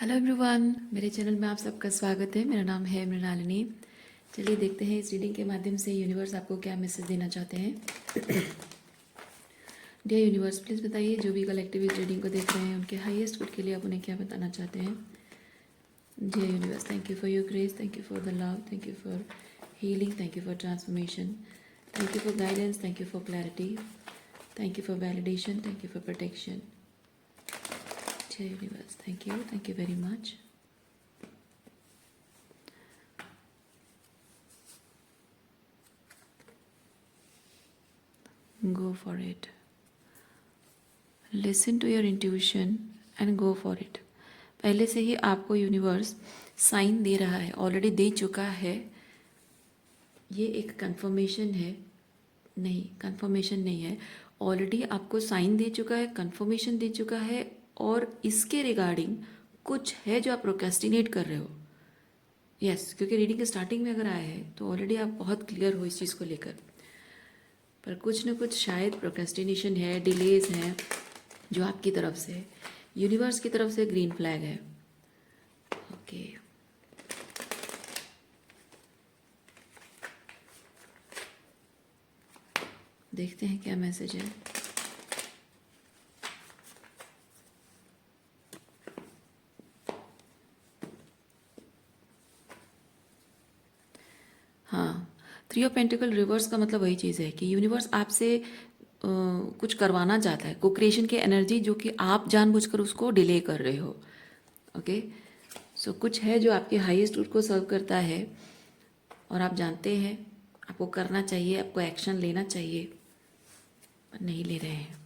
Hello everyone, मेरे channel में आप सबका स्वागत है। मेरा नाम है मृणालिनी। चलिए देखते हैं इस रीडिंग के माध्यम से यूनिवर्स आपको क्या मैसेज देना चाहते हैं। डियर यूनिवर्स, प्लीज़ बताइए जो भी कलेक्टिव इस रीडिंग को देख रहे हैं उनके हाईएस्ट गुड के लिए आप उन्हें क्या बताना चाहते हैं। Dear universe, thank you for your grace, thank you for the love, thank you for healing, thank you for transformation, thank you for guidance, thank you for clarity, thank you for validation, thank you for protection. Dear universe, thank you very much. Go for it. Listen to your intuition and go for it. पहले से ही आपको universe sign दे रहा है, already दे चुका है। ये एक confirmation है, नहीं कंफर्मेशन नहीं है, ऑलरेडी आपको साइन दे चुका है, कंफर्मेशन दे चुका है। और इसके रिगार्डिंग कुछ है जो आप प्रोक्रेस्टिनेट कर रहे हो। यस, क्योंकि रीडिंग के स्टार्टिंग में अगर आया है तो ऑलरेडी आप बहुत क्लियर हो इस चीज़ को लेकर, पर कुछ ना कुछ शायद प्रोक्रेस्टिनेशन है, डिलेज हैं जो आपकी तरफ से है। यूनिवर्स की तरफ से ग्रीन फ्लैग है। ओके, देखते हैं क्या मैसेज है। हाँ, 3 ऑफ पेंटिकल रिवर्स का मतलब वही चीज़ है कि यूनिवर्स आपसे कुछ करवाना चाहता है, को क्रिएशन की एनर्जी जो कि आप जानबूझकर उसको डिले कर रहे हो। ओके, सो कुछ है जो आपके हाईएस्ट गुड को सर्व करता है और आप जानते हैं आपको करना चाहिए, आपको एक्शन लेना चाहिए, पर नहीं ले रहे हैं।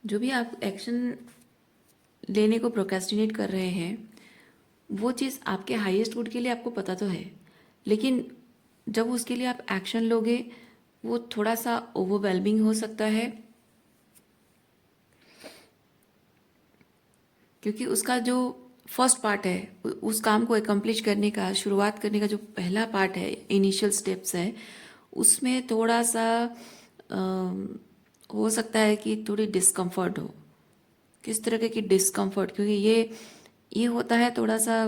जो भी आप एक्शन लेने को प्रोक्रेस्टिनेट कर रहे हैं वो चीज़ आपके हाईएस्ट गुड के लिए आपको पता तो है, लेकिन जब उसके लिए आप एक्शन लोगे वो थोड़ा सा ओवरवेलमिंग हो सकता है, क्योंकि उसका जो फर्स्ट पार्ट है उस काम को एकम्प्लिश करने का, शुरुआत करने का जो पहला पार्ट है, इनिशियल स्टेप्स है, उसमें थोड़ा सा हो सकता है कि थोड़ी डिस्कम्फर्ट हो। किस तरह की डिस्कम्फर्ट? क्योंकि ये होता है थोड़ा सा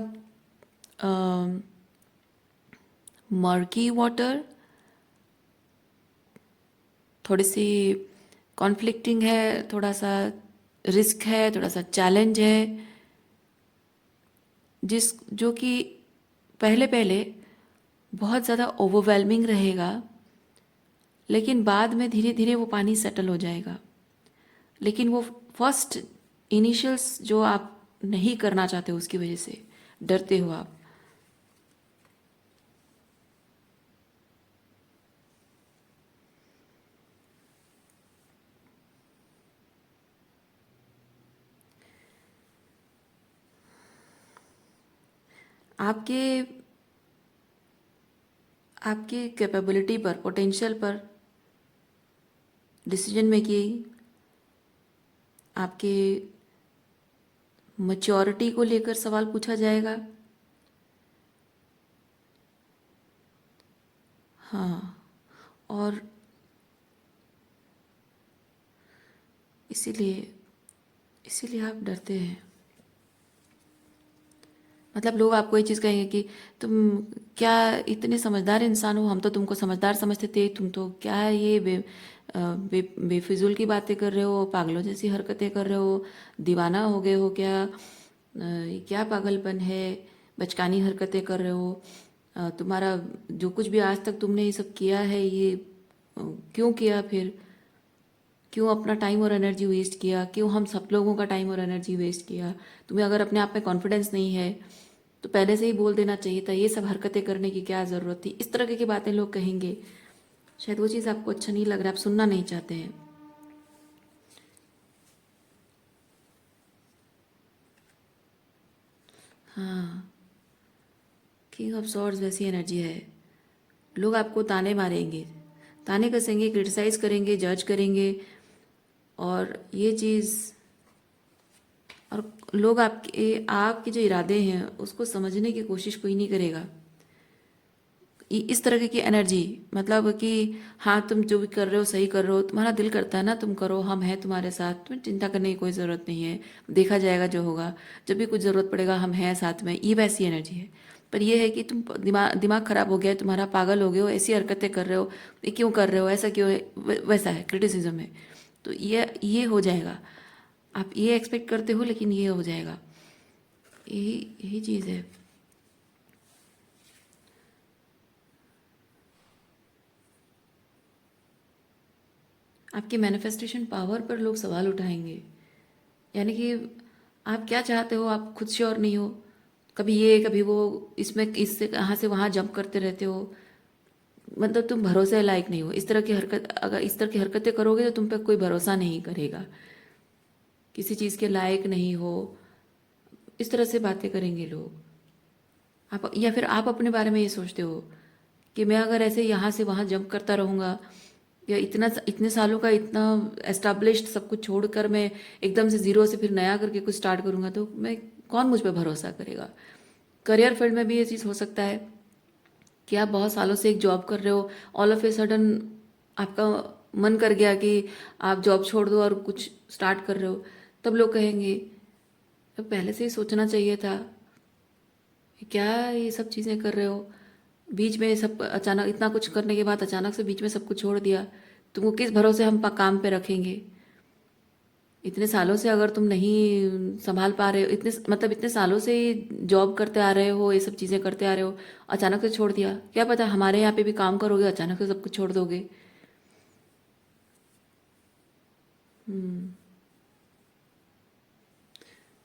मर्की वाटर, थोड़ी सी कॉन्फ्लिक्टिंग है, थोड़ा सा रिस्क है, थोड़ा सा चैलेंज है, जो कि पहले पहले बहुत ज़्यादा ओवरवेलमिंग रहेगा, लेकिन बाद में धीरे धीरे वो पानी सेटल हो जाएगा। लेकिन वो फर्स्ट इनिशियल्स जो आप नहीं करना चाहते हो, उसकी वजह से डरते हो आप। आपके आपकी कैपेबिलिटी पर, पोटेंशियल पर, डिसीजन मेकिंग, आपके मैच्योरिटी को लेकर सवाल पूछा जाएगा। हाँ, और इसीलिए इसीलिए आप डरते हैं। मतलब लोग आपको ये चीज़ कहेंगे कि तुम क्या इतने समझदार इंसान हो, हम तो तुमको समझदार समझते थे, तुम तो क्या ये बेफिजूल की बातें कर रहे हो, पागलों जैसी हरकतें कर रहे हो, दीवाना हो गए हो क्या, ये क्या पागलपन है, बचकानी हरकतें कर रहे हो, तुम्हारा जो कुछ भी आज तक तुमने ये सब किया है ये क्यों किया, फिर क्यों अपना टाइम और एनर्जी वेस्ट किया, क्यों हम सब लोगों का टाइम और एनर्जी वेस्ट किया। तुम्हें अगर अपने आप में कॉन्फिडेंस नहीं है तो पहले से ही बोल देना चाहिए था, ये सब हरकतें करने की क्या ज़रूरत थी। इस तरह की बातें लोग कहेंगे। शायद वो चीज़ आपको अच्छा नहीं लग रहा, आप सुनना नहीं चाहते हैं। हाँ, किंग ऑफ सॉर्ड्स वैसी एनर्जी है। लोग आपको ताने मारेंगे, ताने कसेंगे, क्रिटिसाइज करेंगे, जज करेंगे, और ये चीज़ और लोग आपके आपके जो इरादे हैं उसको समझने की कोशिश कोई नहीं करेगा। इस तरह की एनर्जी, मतलब कि हाँ तुम जो भी कर रहे हो सही कर रहे हो, तुम्हारा दिल करता है ना तुम करो, हम हैं तुम्हारे साथ, तुम्हें चिंता करने की कोई ज़रूरत नहीं है, देखा जाएगा जो होगा, जब भी कुछ ज़रूरत पड़ेगा हम हैं साथ में, ये वैसी एनर्जी है। पर यह है कि तुम दिमाग दिमाग खराब हो गया है तुम्हारा, पागल हो गए हो, ऐसी हरकतें कर रहे हो, ये क्यों कर रहे हो, ऐसा क्यों है, वैसा है, क्रिटिसिज्म है। तो ये हो जाएगा। आप ये एक्सपेक्ट करते हो लेकिन ये हो जाएगा। यही यही चीज़ है। आपके मैनिफेस्टेशन पावर पर लोग सवाल उठाएंगे। यानी कि आप क्या चाहते हो आप खुद श्योर नहीं हो, कभी ये कभी वो, इसमें इससे कहाँ से वहाँ जंप करते रहते हो, मतलब तुम भरोसे लायक नहीं हो। इस तरह की हरकत, अगर इस तरह की हरकतें करोगे तो तुम पे कोई भरोसा नहीं करेगा, किसी चीज़ के लायक नहीं हो, इस तरह से बातें करेंगे लोग। आप या फिर आप अपने बारे में ये सोचते हो कि मैं अगर ऐसे यहाँ से वहाँ जंप करता रहूँगा, या इतने सालों का इतना एस्टाब्लिश्ड सब कुछ छोड़कर मैं एकदम से ज़ीरो से फिर नया करके कुछ स्टार्ट करूँगा, तो मैं, कौन मुझ पर भरोसा करेगा। करियर फील्ड में भी ये चीज़ हो सकता है कि आप बहुत सालों से एक जॉब कर रहे हो, ऑल ऑफ ए सडन आपका मन कर गया कि आप जॉब छोड़ दो और कुछ स्टार्ट कर रहे हो, तब लोग कहेंगे अब पहले से ही सोचना चाहिए था, क्या ये सब चीज़ें कर रहे हो, बीच में सब अचानक इतना कुछ करने के बाद अचानक से बीच में सब कुछ छोड़ दिया, तुमको किस भरोसे हम काम पे रखेंगे। इतने सालों से अगर तुम नहीं संभाल पा रहे हो, इतने मतलब इतने सालों से ही जॉब करते आ रहे हो, ये सब चीज़ें करते आ रहे हो, अचानक से छोड़ दिया, क्या पता हमारे यहाँ पे भी काम करोगे अचानक से सब कुछ छोड़ दोगे। हम्म।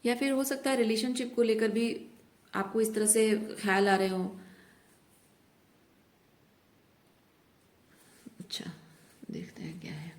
या फिर हो सकता है रिलेशनशिप को लेकर भी आपको इस तरह से ख्याल आ रहे हो। अच्छा, देखते हैं क्या है।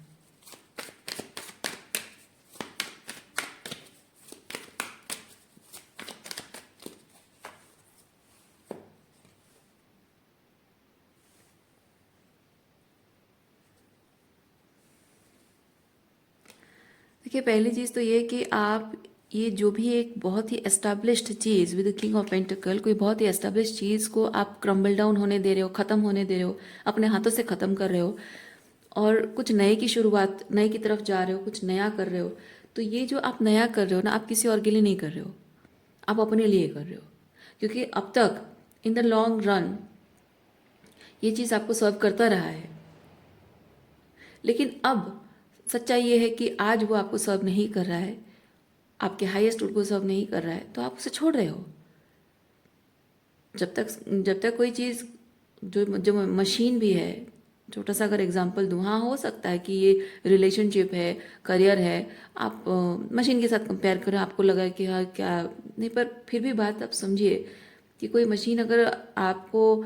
देखिए, पहली चीज़ तो ये कि आप ये जो भी एक बहुत ही established cheese with king of pentacle, कोई बहुत ही एस्टैब्लिश्ड चीज़ को आप क्रम्बल डाउन होने दे रहे हो, ख़त्म होने दे रहे हो, अपने हाथों से ख़त्म कर रहे हो, और कुछ नए की शुरुआत, नए की तरफ जा रहे हो, कुछ नया कर रहे हो। तो ये जो आप नया कर रहे हो ना, आप किसी और के लिए नहीं कर रहे हो, आप अपने लिए कर रहे हो। क्योंकि अब तक इन द लॉन्ग रन ये चीज़ आपको सर्व करता रहा है, लेकिन अब सच्चाई ये है कि आज वो आपको सर्व नहीं कर रहा है, आपके हाईएस्ट गुड को सर्व नहीं कर रहा है, तो आप उसे छोड़ रहे हो। जब तक कोई चीज़, जो जो मशीन भी है, छोटा सा अगर एग्जांपल दूँ, हाँ हो सकता है कि ये रिलेशनशिप है, करियर है, आप मशीन के साथ कंपेयर करें, आपको लगा कि हाँ क्या नहीं, पर फिर भी बात आप समझिए कि कोई मशीन अगर आपको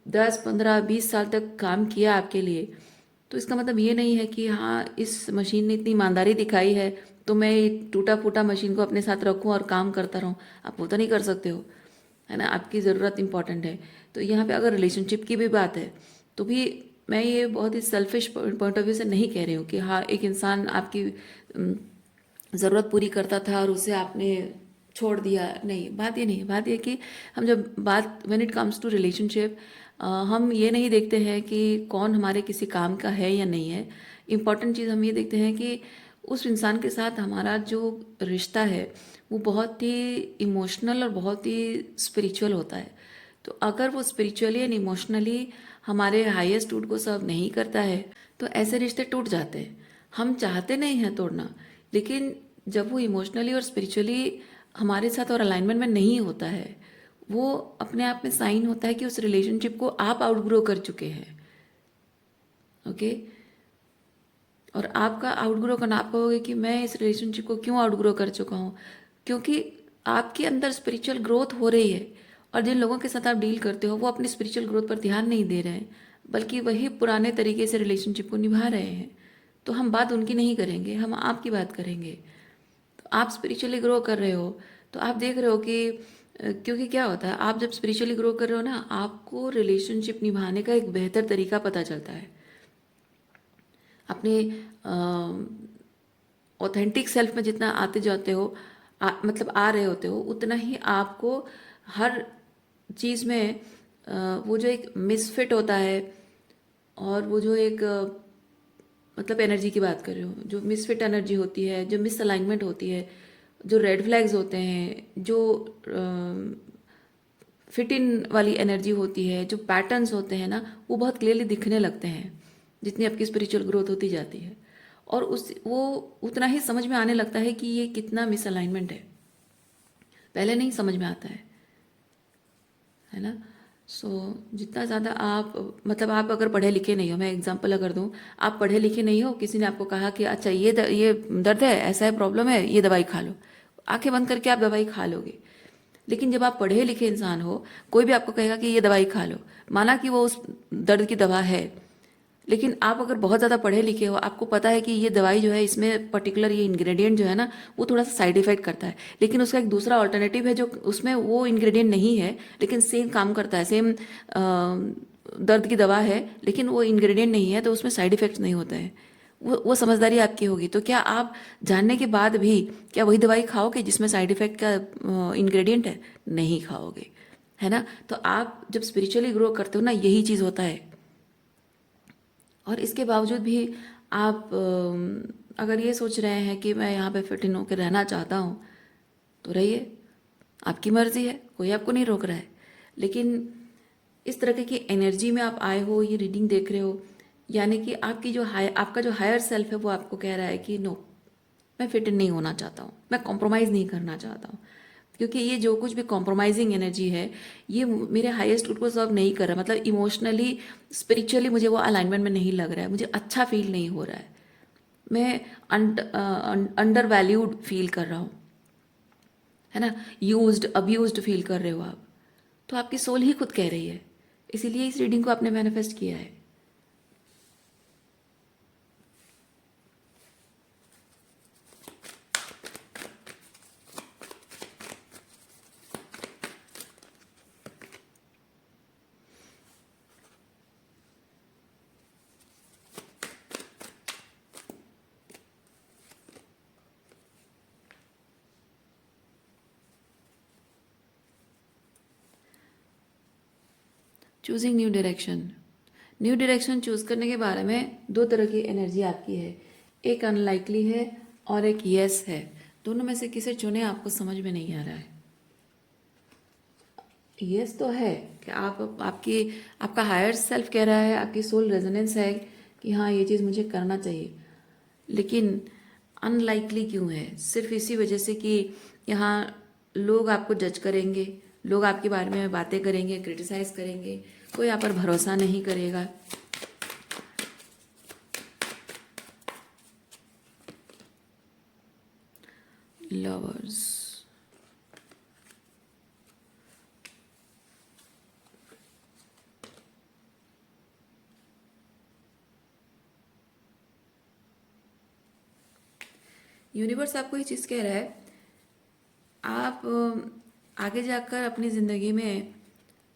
10 15 20 साल तक काम किया आपके लिए, तो इसका मतलब ये नहीं है कि हाँ इस मशीन ने इतनी ईमानदारी दिखाई है तो मैं टूटा फूटा मशीन को अपने साथ रखूँ और काम करता रहूँ। आप वो तो नहीं कर सकते हो, है ना, आपकी ज़रूरत इंपॉर्टेंट है। तो यहाँ पे अगर रिलेशनशिप की भी बात है, तो भी मैं ये बहुत ही सेल्फिश पॉइंट ऑफ व्यू से नहीं कह रही हूँ कि हाँ एक इंसान आपकी ज़रूरत पूरी करता था और उसे आपने छोड़ दिया, नहीं, बात ये नहीं है। बात ये कि हम जब बात when it comes to relationship, हम ये नहीं देखते हैं कि कौन हमारे किसी काम का है या नहीं है। इम्पॉर्टेंट चीज़ हम ये देखते हैं कि उस इंसान के साथ हमारा जो रिश्ता है वो बहुत ही इमोशनल और बहुत ही स्पिरिचुअल होता है। तो अगर वो स्पिरिचुअली एंड इमोशनली हमारे हाईएस्ट गुड को सर्व नहीं करता है, तो ऐसे रिश्ते टूट जाते हैं। हम चाहते नहीं हैं तोड़ना, लेकिन जब वो इमोशनली और स्पिरिचुअली हमारे साथ और अलाइनमेंट में नहीं होता है, वो अपने आप में साइन होता है कि उस रिलेशनशिप को आप आउटग्रो कर चुके हैं। ओके। और आपका आउटग्रो करना, आप कहोगे कि मैं इस रिलेशनशिप को क्यों आउटग्रो कर चुका हूँ, क्योंकि आपके अंदर स्पिरिचुअल ग्रोथ हो रही है, और जिन लोगों के साथ आप डील करते हो वो अपनी स्पिरिचुअल ग्रोथ पर ध्यान नहीं दे रहे हैं, बल्कि वही पुराने तरीके से रिलेशनशिप को निभा रहे हैं। तो हम बात उनकी नहीं करेंगे, हम आपकी बात करेंगे। तो आप स्पिरिचुअली ग्रो कर रहे हो, तो आप देख रहे हो कि क्योंकि क्या होता है, आप जब स्पिरिचुअली ग्रो कर रहे हो ना, आपको रिलेशनशिप निभाने का एक बेहतर तरीका पता चलता है। अपने ऑथेंटिक सेल्फ में जितना आते जाते हो, मतलब आ रहे होते हो, उतना ही आपको हर चीज़ में वो जो एक मिसफिट होता है, और वो जो एक मतलब एनर्जी की बात कर रही हूँ, जो मिसफिट एनर्जी होती है, जो मिस अलाइनमेंट होती है, जो रेड फ्लैग्स होते हैं, जो फिट इन वाली एनर्जी होती है, जो पैटर्न्स होते हैं ना, वो बहुत क्लियरली दिखने लगते हैं जितनी आपकी स्पिरिचुअल ग्रोथ होती जाती है। और उस वो उतना ही समझ में आने लगता है कि ये कितना मिसअलाइनमेंट है। पहले नहीं समझ में आता है ना। सो जितना ज़्यादा आप, मतलब आप अगर पढ़े लिखे नहीं हो, मैं एग्जांपल अगर दूं, आप पढ़े लिखे नहीं हो, किसी ने आपको कहा कि अच्छा ये दर्द है, ऐसा है, प्रॉब्लम है, ये दवाई खा लो, आंखें बंद करके आप दवाई खा लोगे। लेकिन जब आप पढ़े लिखे इंसान हो, कोई भी आपको कहेगा कि ये दवाई खा लो, माना कि वो उस दर्द की दवा है, लेकिन आप अगर बहुत ज़्यादा पढ़े लिखे हो, आपको पता है कि ये दवाई जो है, इसमें पर्टिकुलर ये इंग्रेडिएंट जो है ना, वो थोड़ा सा साइड इफेक्ट करता है, लेकिन उसका एक दूसरा ऑल्टरनेटिव है जो उसमें वो इंग्रेडिएंट नहीं है, लेकिन सेम काम करता है, सेम दर्द की दवा है, लेकिन वो इंग्रेडिएंट नहीं है, तो उसमें साइड इफेक्ट्स नहीं होते हैं। वो समझदारी आपकी होगी। तो क्या आप जानने के बाद भी क्या वही दवाई खाओगे जिसमें साइड इफेक्ट का इंग्रेडिएंट है? नहीं खाओगे, है ना। तो आप जब स्पिरिचुअली ग्रो करते हो ना, यही चीज़ होता है। और इसके बावजूद भी आप अगर ये सोच रहे हैं कि मैं यहाँ पे फिट इन होकर रहना चाहता हूँ, तो रहिए, आपकी मर्जी है, कोई आपको नहीं रोक रहा है। लेकिन इस तरह की एनर्जी में आप आए हो, ये रीडिंग देख रहे हो, यानी कि आपकी जो आपका जो हायर सेल्फ है, वो आपको कह रहा है कि नो, मैं फिट इन नहीं होना चाहता हूँ, मैं कॉम्प्रोमाइज़ नहीं करना चाहता हूँ, क्योंकि ये जो कुछ भी कॉम्प्रोमाइजिंग एनर्जी है, ये मेरे हाईएस्ट गुड को सर्व नहीं कर रहा। मतलब इमोशनली, स्पिरिचुअली मुझे वो अलाइनमेंट में नहीं लग रहा है, मुझे अच्छा फील नहीं हो रहा है, मैं अंडर वैल्यूड फील कर रहा हूँ, है ना। यूज्ड, अब्यूज्ड फील कर रहे हो आप। तो आपकी सोल ही खुद कह रही है, इसीलिए इस रीडिंग को आपने मैनिफेस्ट किया है। Choosing new direction. New direction choose करने के बारे में दो तरह की एनर्जी आपकी है, एक अनलाइकली है और एक यस है। दोनों में से किसे चुने आपको समझ में नहीं आ रहा है। यस तो है कि आपकी आपका हायर सेल्फ कह रहा है, आपकी सोल रेजोनेंस है कि हाँ, ये चीज़ मुझे करना चाहिए। लेकिन अनलाइकली क्यों है? सिर्फ इसी वजह से कि यहाँ लोग आपको जज करेंगे, लोग आपके बारे में बातें करेंगे, क्रिटिसाइज करेंगे, कोई आप पर भरोसा नहीं करेगा। लवर्स, यूनिवर्स आपको ये चीज़ कह रहा है, आप आगे जाकर अपनी ज़िंदगी में,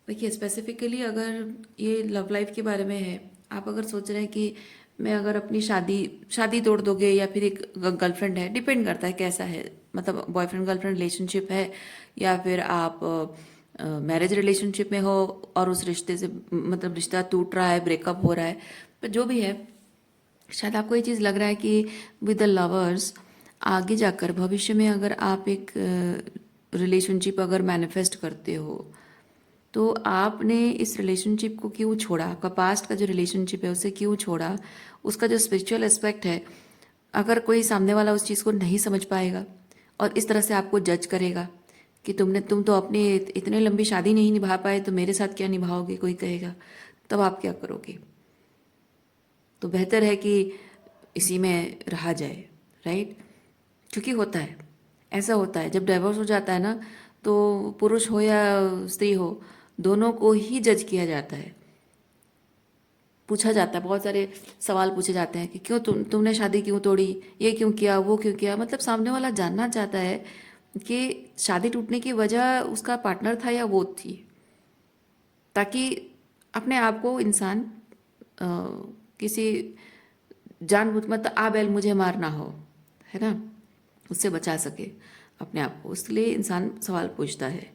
देखिए स्पेसिफिकली अगर ये लव लाइफ के बारे में है, आप अगर सोच रहे हैं कि मैं अगर अपनी शादी शादी तोड़ दोगे, या फिर एक गर्लफ्रेंड है, डिपेंड करता है कैसा है, मतलब बॉयफ्रेंड गर्लफ्रेंड रिलेशनशिप है, या फिर आप मैरिज रिलेशनशिप में हो और उस रिश्ते से, मतलब रिश्ता टूट रहा है, ब्रेकअप हो रहा है, तो जो भी है, शायद आपको ये चीज़ लग रहा है कि विद द लवर्स आगे जाकर भविष्य में अगर आप एक रिलेशनशिप अगर मैनिफेस्ट करते हो, तो आपने इस रिलेशनशिप को क्यों छोड़ा, आपका पास्ट का जो रिलेशनशिप है उसे क्यों छोड़ा, उसका जो स्पिरिचुअल एस्पेक्ट है, अगर कोई सामने वाला उस चीज़ को नहीं समझ पाएगा और इस तरह से आपको जज करेगा कि तुम तो अपनी इतने लंबी शादी नहीं निभा पाए, तो मेरे साथ क्या निभाओगे, कोई कहेगा, तब आप क्या करोगे? तो बेहतर है कि इसी में रहा जाए, राइट। क्योंकि होता है, ऐसा होता है, जब डाइवोर्स हो जाता है ना, तो पुरुष हो या स्त्री हो, दोनों को ही जज किया जाता है, पूछा जाता है, बहुत सारे सवाल पूछे जाते हैं कि क्यों तुमने शादी क्यों तोड़ी, ये क्यों किया, वो क्यों किया। मतलब सामने वाला जानना चाहता है कि शादी टूटने की वजह उसका पार्टनर था या वो थी, ताकि अपने आप को इंसान अ, किसी जानबूझ, मतलब आ बैल मुझे मार ना हो, है ना, उससे बचा सके। अपने आप को, इसलिए इंसान सवाल पूछता है।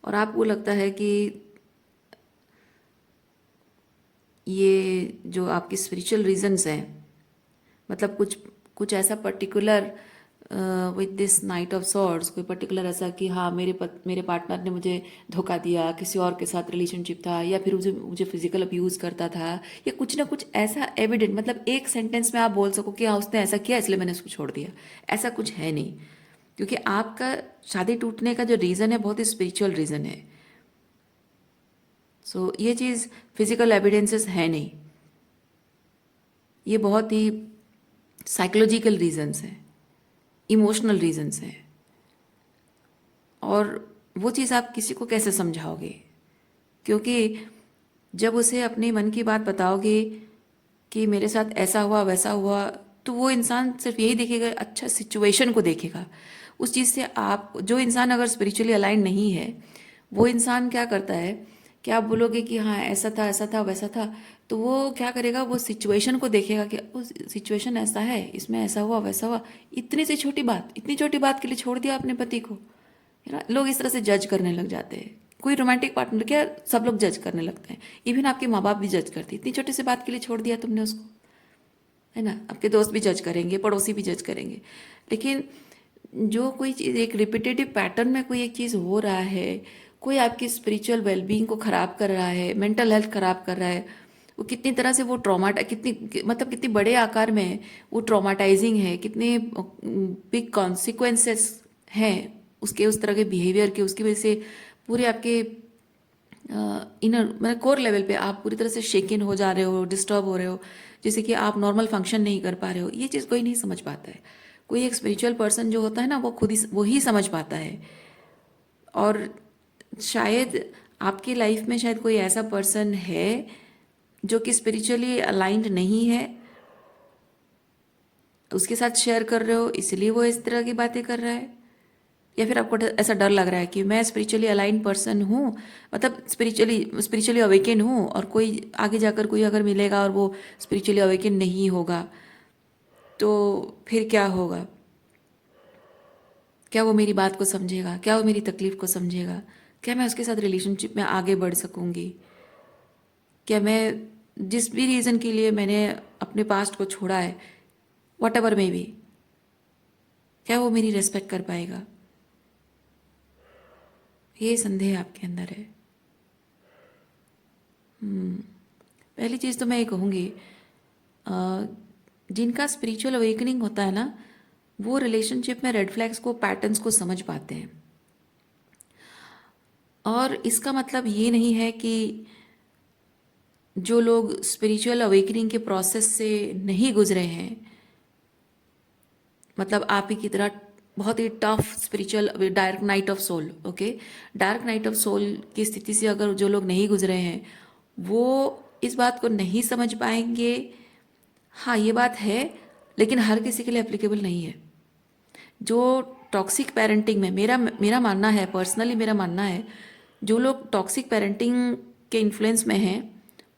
और आपको लगता है कि ये जो आपके स्पिरिचुअल रीजंस हैं, मतलब कुछ कुछ ऐसा particular with this night of swords, कोई पर्टिकुलर ऐसा कि हाँ मेरे पार्टनर ने मुझे धोखा दिया, किसी और के साथ रिलेशनशिप था, या फिर मुझे मुझे फिजिकल अब्यूज करता था, या कुछ ना कुछ ऐसा एविडेंट, मतलब एक सेंटेंस में आप बोल सको कि हाँ उसने ऐसा किया इसलिए मैंने उसको छोड़ दिया, ऐसा कुछ है नहीं। क्योंकि आपका शादी टूटने का जो रीज़न है बहुत ही स्पिरिचुअल रीज़न है। सो ये चीज़ फिजिकल एविडेंसेस है नहीं, ये बहुत ही साइकोलॉजिकल रीजंस हैं, इमोशनल रीजंस हैं। और वो चीज़ आप किसी को कैसे समझाओगे? क्योंकि जब उसे अपने मन की बात बताओगे कि मेरे साथ ऐसा हुआ वैसा हुआ, तो वो इंसान सिर्फ यही देखेगा, अच्छा सिचुएशन को देखेगा। उस चीज़ से आप, जो इंसान अगर स्पिरिचुअली अलाइन नहीं है, वो इंसान क्या करता है कि आप बोलोगे कि हाँ ऐसा था वैसा था, तो वो क्या करेगा, वो सिचुएशन को देखेगा कि वो सिचुएशन ऐसा है, इसमें ऐसा हुआ वैसा हुआ, इतनी सी छोटी बात, इतनी छोटी बात के लिए छोड़ दिया अपने पति को, है ना। लोग इस तरह से जज करने लग जाते हैं। कोई रोमांटिक पार्टनर क्या, सब लोग जज करने लगते हैं, इवन आपके माँ बाप भी जज करते हैं, इतनी छोटी सी बात के लिए छोड़ दिया तुमने उसको, है ना। आपके दोस्त भी जज करेंगे, पड़ोसी भी जज करेंगे। लेकिन जो कोई चीज़ एक रिपीटेटिव पैटर्न में कोई एक चीज़ हो रहा है, कोई आपकी स्पिरिचुअल वेलबींग को ख़राब कर रहा है, मेंटल हेल्थ ख़राब कर रहा है, वो कितनी तरह से वो मतलब कितनी बड़े आकार में है, वो ट्रॉमाटाइजिंग है, कितने बिग कॉन्सिक्वेंसेस हैं उसके, उस तरह के बिहेवियर के, उसकी वजह से पूरे आपके इनर मतलब कोर लेवल पे आप पूरी तरह से शेकिन हो जा रहे हो, डिस्टर्ब हो रहे हो, जैसे कि आप नॉर्मल फंक्शन नहीं कर पा रहे हो। ये चीज़ कोई नहीं समझ पाता है। कोई एक स्पिरिचुअल पर्सन जो होता है ना, वो खुद ही वो ही समझ पाता है। और शायद आपकी लाइफ में शायद कोई ऐसा पर्सन है जो कि स्पिरिचुअली अलाइंड नहीं है, उसके साथ शेयर कर रहे हो इसलिए वो इस तरह की बातें कर रहा है। या फिर आपको ऐसा डर लग रहा है कि मैं स्पिरिचुअली अलाइन पर्सन हूँ, मतलब स्पिरिचुअली अवेकन हूँ, और कोई आगे जाकर कोई अगर मिलेगा और वो स्पिरिचुअली अवेकन नहीं होगा तो फिर क्या होगा? क्या वो मेरी बात को समझेगा? क्या वो मेरी तकलीफ को समझेगा? क्या मैं उसके साथ रिलेशनशिप में आगे बढ़ सकूंगी? क्या मैं जिस भी रीज़न के लिए मैंने अपने पास्ट को छोड़ा है, वट एवर मे बी, क्या वो मेरी रेस्पेक्ट कर पाएगा? ये संदेह आपके अंदर है। पहली चीज़ तो मैं ये कहूँगी, जिनका स्पिरिचुअल अवेकनिंग होता है ना, वो रिलेशनशिप में रेड फ्लैग्स को, पैटर्न्स को समझ पाते हैं। और इसका मतलब ये नहीं है कि जो लोग स्पिरिचुअल अवेकनिंग के प्रोसेस से नहीं गुजरे हैं, मतलब आप ही की तरह बहुत ही tough spiritual dark night of soul, okay, dark night of soul की स्थिति से अगर जो लोग नहीं गुजरे हैं, वो इस बात को नहीं समझ पाएंगे। हाँ ये बात है, लेकिन हर किसी के लिए एप्लीकेबल नहीं है। जो टॉक्सिक पेरेंटिंग में, मेरा मेरा मानना है, पर्सनली मेरा मानना है, जो लोग टॉक्सिक पेरेंटिंग के इन्फ्लुएंस में हैं,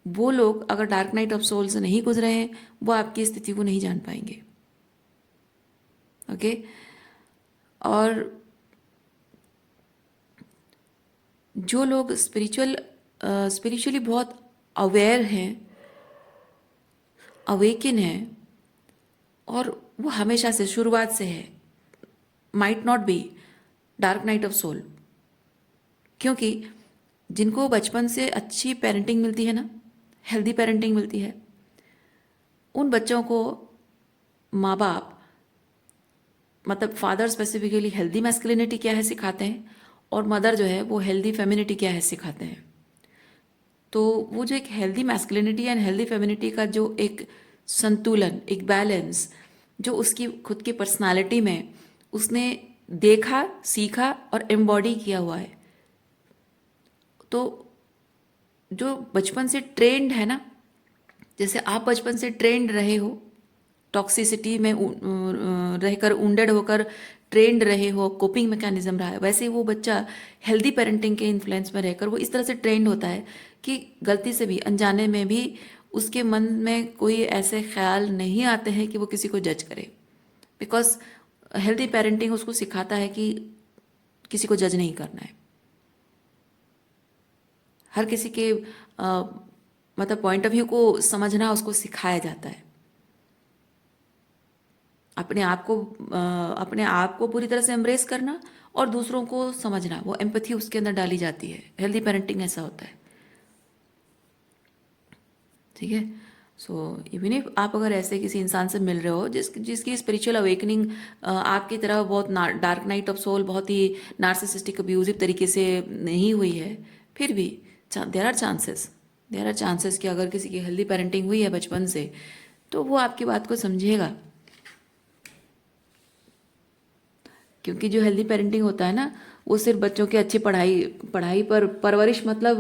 वो लोग अगर डार्क नाइट ऑफ सोल से नहीं गुजरे हैं, वो आपकी स्थिति को नहीं जान पाएंगे। ओके। और जो लोग स्पिरिचुअली बहुत अवेयर हैं, अवेकन हैं, और वो हमेशा से, शुरुआत से है, might not be dark night of soul, क्योंकि जिनको बचपन से अच्छी पेरेंटिंग मिलती है ना, हेल्दी पेरेंटिंग मिलती है, उन बच्चों को माँ बाप, मतलब फादर स्पेसिफिकली हेल्दी मैस्कुलिनिटी क्या है सिखाते हैं, और मदर जो है वो हेल्दी फेमिनिटी क्या है सिखाते हैं। तो वो जो एक healthy masculinity and healthy femininity का जो एक संतुलन, एक बैलेंस, जो उसकी खुद की पर्सनालिटी में उसने देखा, सीखा और एम्बॉडी किया हुआ है, तो जो बचपन से ट्रेंड है ना, जैसे आप बचपन से ट्रेंड रहे हो, टॉक्सिसिटी में रहकर, उंडेड होकर ट्रेंड रहे हो, कोपिंग मैकेनिज्म रहा है, वैसे ही वो बच्चा हेल्दी पेरेंटिंग के इन्फ्लुएंस में रहकर वो इस तरह से ट्रेंड होता है कि गलती से भी, अनजाने में भी उसके मन में कोई ऐसे ख्याल नहीं आते हैं कि वो किसी को जज करे, बिकॉज हेल्दी पेरेंटिंग उसको सिखाता है कि किसी को जज नहीं करना है। हर किसी के मतलब पॉइंट ऑफ व्यू को समझना उसको सिखाया जाता है। अपने आप को पूरी तरह से एम्ब्रेस करना और दूसरों को समझना, वो एम्पैथी उसके अंदर डाली जाती है। हेल्दी पेरेंटिंग ऐसा होता है, ठीक है। सो इवन इफ आप अगर ऐसे किसी इंसान से मिल रहे हो जिसकी स्पिरिचुअल अवेकनिंग आपकी तरह बहुत डार्क नाइट ऑफ सोल, बहुत ही नार्सिसिस्टिक अब्यूजिव तरीके से नहीं हुई है, फिर भी देयर आर चांसेस कि अगर किसी की हेल्दी पेरेंटिंग हुई है बचपन से तो वो आपकी बात को समझेगा। क्योंकि जो हेल्दी पेरेंटिंग होता है ना, वो सिर्फ बच्चों की अच्छी पढ़ाई पढ़ाई पर परवरिश, मतलब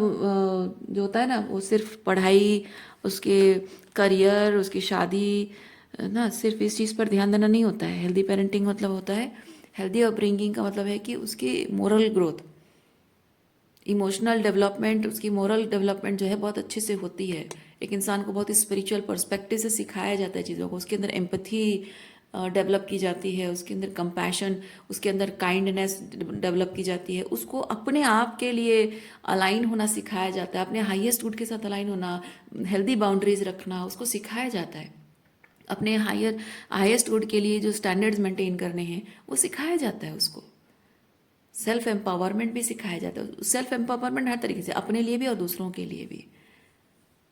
जो होता है ना, वो सिर्फ पढ़ाई, उसके करियर, उसकी शादी, ना सिर्फ इस चीज़ पर ध्यान देना नहीं होता है। हेल्दी पेरेंटिंग मतलब होता है, हेल्दी अपब्रिंगिंग का मतलब है कि उसकी मोरल ग्रोथ, इमोशनल डेवलपमेंट, उसकी मोरल डेवलपमेंट जो है बहुत अच्छे से होती है। एक इंसान को बहुत ही स्पिरिचुअल पर्सपेक्टिव से सिखाया जाता है चीज़ों को, उसके अंदर एम्पथी डेवलप की जाती है, उसके अंदर कंपैशन, उसके अंदर काइंडनेस डेवलप की जाती है, उसको अपने आप के लिए अलाइन होना सिखाया जाता है, अपने हाईएस्ट गुड के साथ अलाइन होना, हेल्दी बाउंड्रीज रखना उसको सिखाया जाता है। अपने हाईएस्ट गुड के लिए जो स्टैंडर्ड्स मेंटेन करने हैं वो सिखाया जाता है उसको। सेल्फ एम्पावरमेंट भी सिखाया जाता है। सेल्फ एम्पावरमेंट हर तरीके से, अपने लिए भी और दूसरों के लिए भी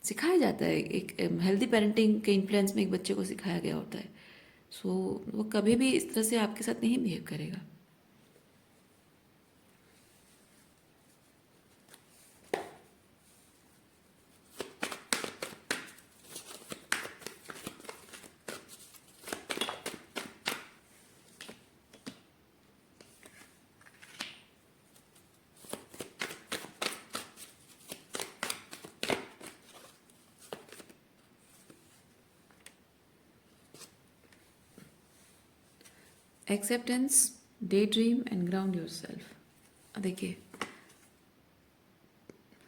सिखाया जाता है। एक हेल्दी पेरेंटिंग के इन्फ्लुएंस में एक बच्चे को सिखाया गया होता है। सो वो कभी भी इस तरह से आपके साथ नहीं बिहेव करेगा। Acceptance, day dream and ground your self. देखिए,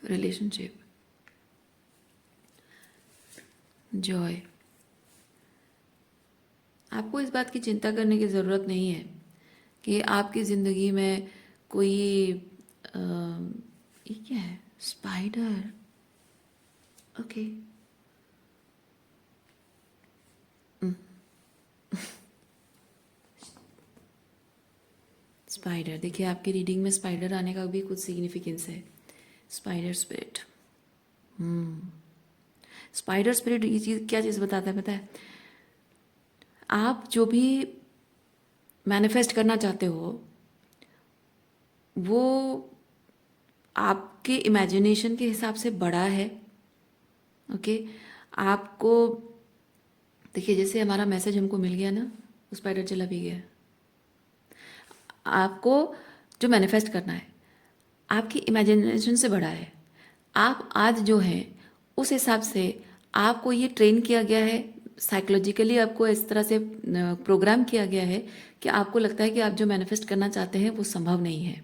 रिलेशनशिप, जॉय, आपको इस बात की चिंता करने की ज़रूरत नहीं है कि आपकी ज़िंदगी में कोई ये क्या है, स्पाइडर, ओके। स्पाइडर, देखिए आपकी रीडिंग में स्पाइडर आने का भी कुछ सिग्निफिकेंस है। स्पाइडर स्पिरिट, स्पाइडर स्पिरिट ये चीज़ क्या चीज़ बताता है पता है? आप जो भी मैनिफेस्ट करना चाहते हो वो आपके इमेजिनेशन के हिसाब से बड़ा है, ओके। आपको देखिए, जैसे हमारा मैसेज हमको मिल गया ना, स्पाइडर चला भी गया। आपको जो मैनिफेस्ट करना है आपकी इमेजिनेशन से बड़ा है। आप आज जो हैं उस हिसाब से आपको ये ट्रेन किया गया है, साइकोलॉजिकली आपको इस तरह से प्रोग्राम किया गया है कि आपको लगता है कि आप जो मैनिफेस्ट करना चाहते हैं वो संभव नहीं है।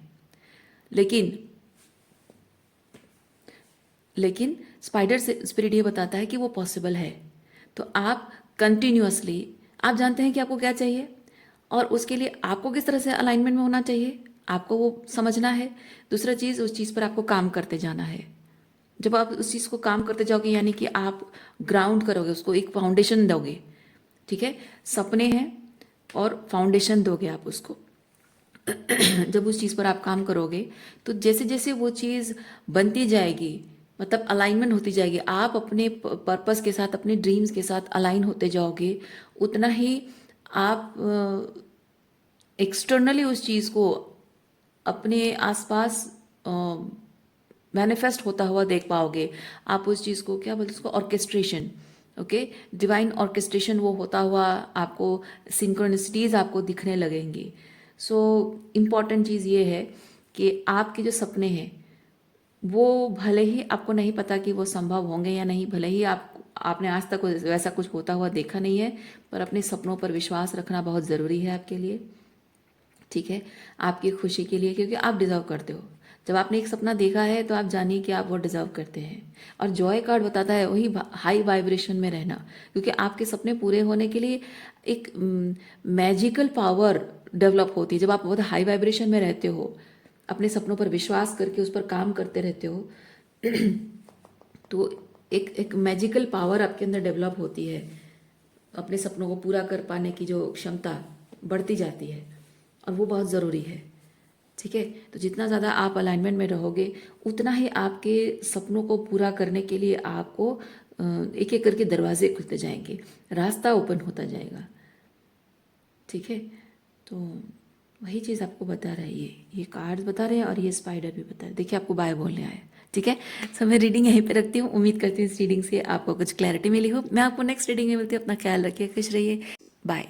लेकिन लेकिन स्पाइडर से स्पिरिट ये बताता है कि वो पॉसिबल है। तो आप कंटिन्यूअसली, आप जानते हैं कि आपको क्या चाहिए और उसके लिए आपको किस तरह से अलाइनमेंट में होना चाहिए, आपको वो समझना है। दूसरा चीज़, उस चीज़ पर आपको काम करते जाना है। जब आप उस चीज़ को काम करते जाओगे यानी कि आप ग्राउंड करोगे उसको, एक फाउंडेशन दोगे, ठीक है। सपने हैं और फाउंडेशन दोगे आप उसको। जब उस चीज़ पर आप काम करोगे तो जैसे जैसे वो चीज़ बनती जाएगी, मतलब अलाइनमेंट होती जाएगी, आप अपने पर्पस के साथ, अपने ड्रीम्स के साथ अलाइन होते जाओगे, उतना ही आप एक्सटर्नली उस चीज़ को अपने आसपास मैनिफेस्ट होता हुआ देख पाओगे। आप उस चीज़ को क्या बोलते हैं, उसको ऑर्केस्ट्रेशन, ओके, डिवाइन ऑर्केस्ट्रेशन वो होता हुआ आपको, सिंक्रोनिसिटीज़ आपको दिखने लगेंगी। सो इम्पॉर्टेंट चीज़ ये है कि आपके जो सपने हैं वो भले ही आपको नहीं पता कि वो संभव होंगे या नहीं, भले ही आपने आज तक वैसा कुछ होता हुआ देखा नहीं है, पर अपने सपनों पर विश्वास रखना बहुत ज़रूरी है आपके लिए, ठीक है, आपकी खुशी के लिए, क्योंकि आप डिज़र्व करते हो। जब आपने एक सपना देखा है तो आप जानिए कि आप वो डिजर्व करते हैं। और जॉय कार्ड बताता है वही हाई वाइब्रेशन में रहना, क्योंकि आपके सपने पूरे होने के लिए एक मैजिकल पावर डेवलप होती है। जब आप बहुत हाई वाइब्रेशन में रहते हो, अपने सपनों पर विश्वास करके उस पर काम करते रहते हो, तो एक एक मैजिकल पावर आपके अंदर डेवलप होती है। अपने सपनों को पूरा कर पाने की जो क्षमता बढ़ती जाती है, और वो बहुत ज़रूरी है। ठीक है, तो जितना ज़्यादा आप अलाइनमेंट में रहोगे, उतना ही आपके सपनों को पूरा करने के लिए आपको एक एक करके दरवाजे खुलते जाएंगे, रास्ता ओपन होता जाएगा। ठीक है, तो वही चीज़ आपको बता रहा है, ये कार्ड्स बता रहे हैं और ये स्पाइडर भी बता रहे हैं। देखिए आपको बाय बोलने आया। ठीक है, सो मैं रीडिंग यहीं पे रखती हूँ। उम्मीद करती हूँ इस रीडिंग से आपको कुछ क्लैरिटी मिली हो। मैं आपको नेक्स्ट रीडिंग में मिलती हूँ। अपना ख्याल रखिए, खुश रहिए, बाय।